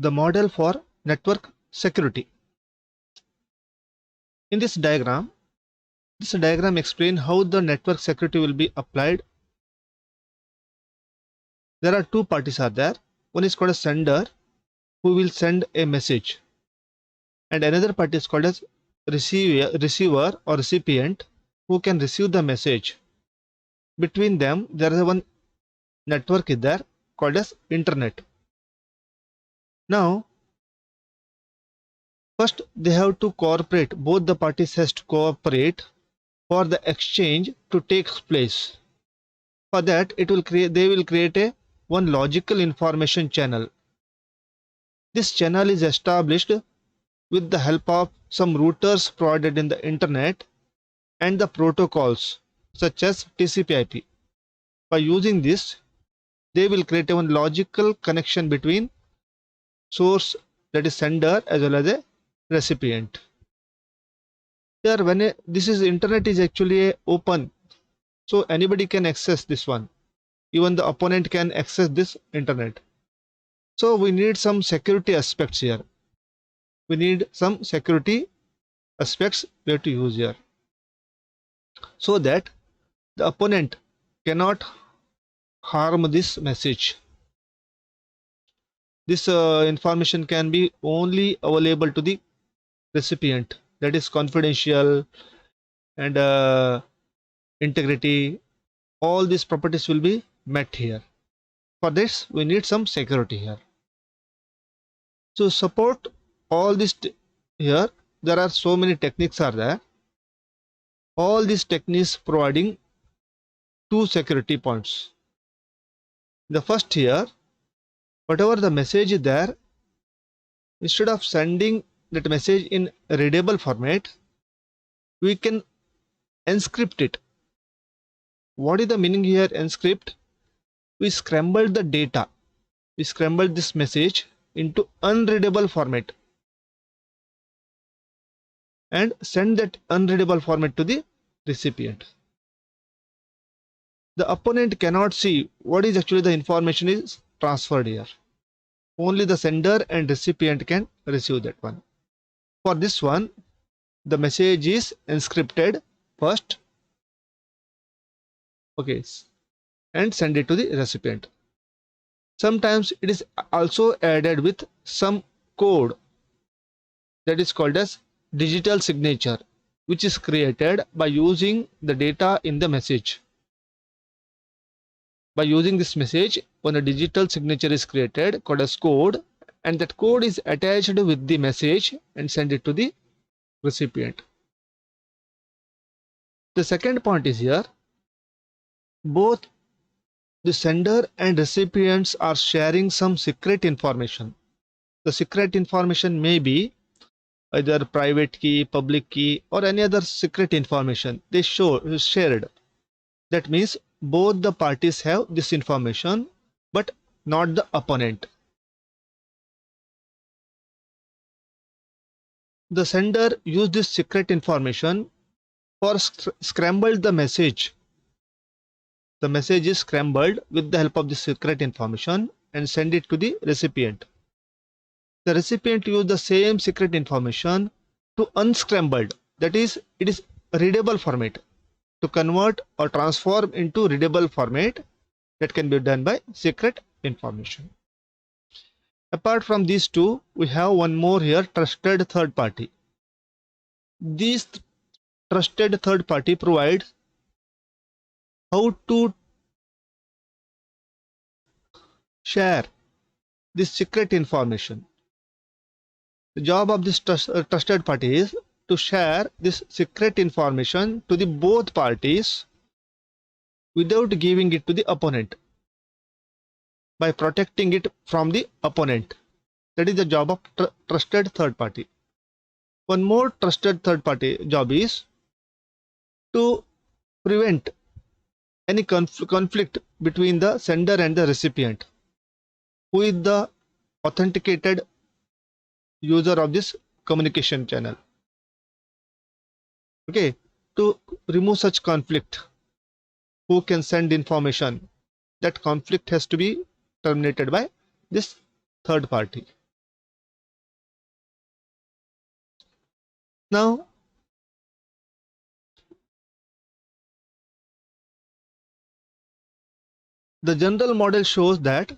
the model for network security. In this diagram explains how the network security will be applied. There are two parties are there. One is called a sender, who will send a message, and another party is called as receiver or recipient, who can receive the message. Between them there is one network is there called as internet. Now first they have to cooperate, both the parties has to cooperate for the exchange to take place. For that they will create a one logical information channel. This channel is established with the help of some routers provided in the internet and the protocols such as TCP/IP. By using this, they will create one logical connection between source, that is sender, as well as a recipient. Here when this is internet is actually open, so anybody can access this one. Even the opponent can access this internet. So we need some security aspects here. We need some security aspects we have to use here, so that the opponent cannot harm this message. This information can be only available to the recipient, that is confidential and integrity. All these properties will be met here. For this we need some security here. To support all this here, there are so many techniques are there. All these techniques providing two security points. The first here, whatever the message is there, instead of sending that message in readable format, we can encrypt it. What is the meaning here? Encrypt. We scrambled the data. We scrambled this message into unreadable format and send that unreadable format to the recipient. The opponent cannot see what is actually the information is transferred here. Only the sender and recipient can receive that one. For this one, the message is encrypted first, okay, and send it to the recipient. Sometimes it is also added with some code that is called as digital signature, which is created by using the data in the message. By using this message, when a digital signature is created called as code, and that code is attached with the message and send it to the recipient. The second point is here, both the sender and recipients are sharing some secret information. The secret information may be either private key, public key, or any other secret information they shared. That means both the parties have this information, but not the opponent. The sender used this secret information for scrambled the message. The message is scrambled with the help of the secret information and send it to the recipient. The recipient used the same secret information to unscrambled, that is, it is readable format, to convert or transform into readable format. That can be done by secret information. Apart from these two, we have one more here, trusted third party. This trusted third party provides how to share this secret information. The job of this trusted party is to share this secret information to the both parties without giving it to the opponent, by protecting it from the opponent. That is the job of trusted third party. One more trusted third party job is to prevent any conflict between the sender and the recipient, who is the authenticated user of this communication channel. Okay, to remove such conflict, who can send information, that conflict has to be terminated by this third party. Now, the general model shows that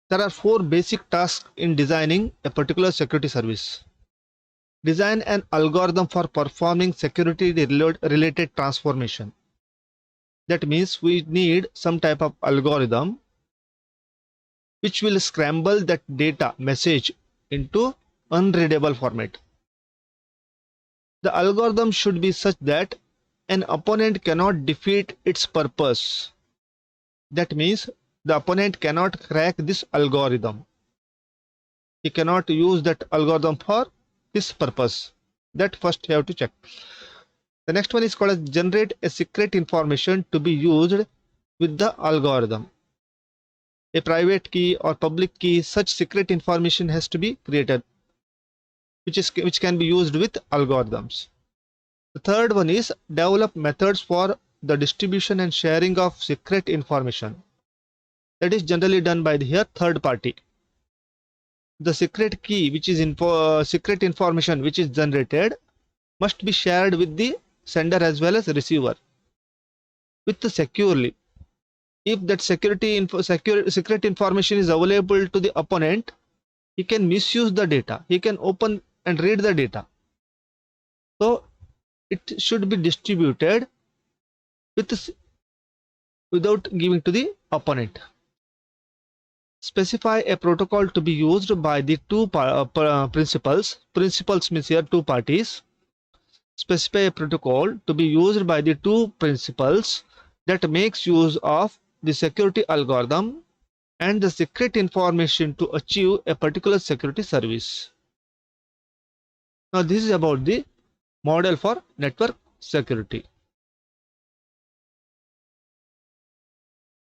there are four basic tasks in designing a particular security service. Design an algorithm for performing security related transformation. That means we need some type of algorithm which will scramble that data message into unreadable format. The algorithm should be such that an opponent cannot defeat its purpose. That means the opponent cannot crack this algorithm. He cannot use that algorithm for this purpose. That first you have to check. The next one is called as generate a secret information to be used with the algorithm. A private key or public key, such secret information has to be created, which can be used with algorithms. The third one is develop methods for the distribution and sharing of secret information. That is generally done by the here third party. The secret key, which is secret information which is generated, must be shared with the sender as well as receiver with the securely. If that secret information is available to the opponent, he can misuse the data. He can open and read the data. So it should be distributed without giving to the opponent. Specify a protocol to be used by the two principals. Principals means here two parties. Specify a protocol to be used by the two principals that makes use of the security algorithm and the secret information to achieve a particular security service. Now this is about the model for network security.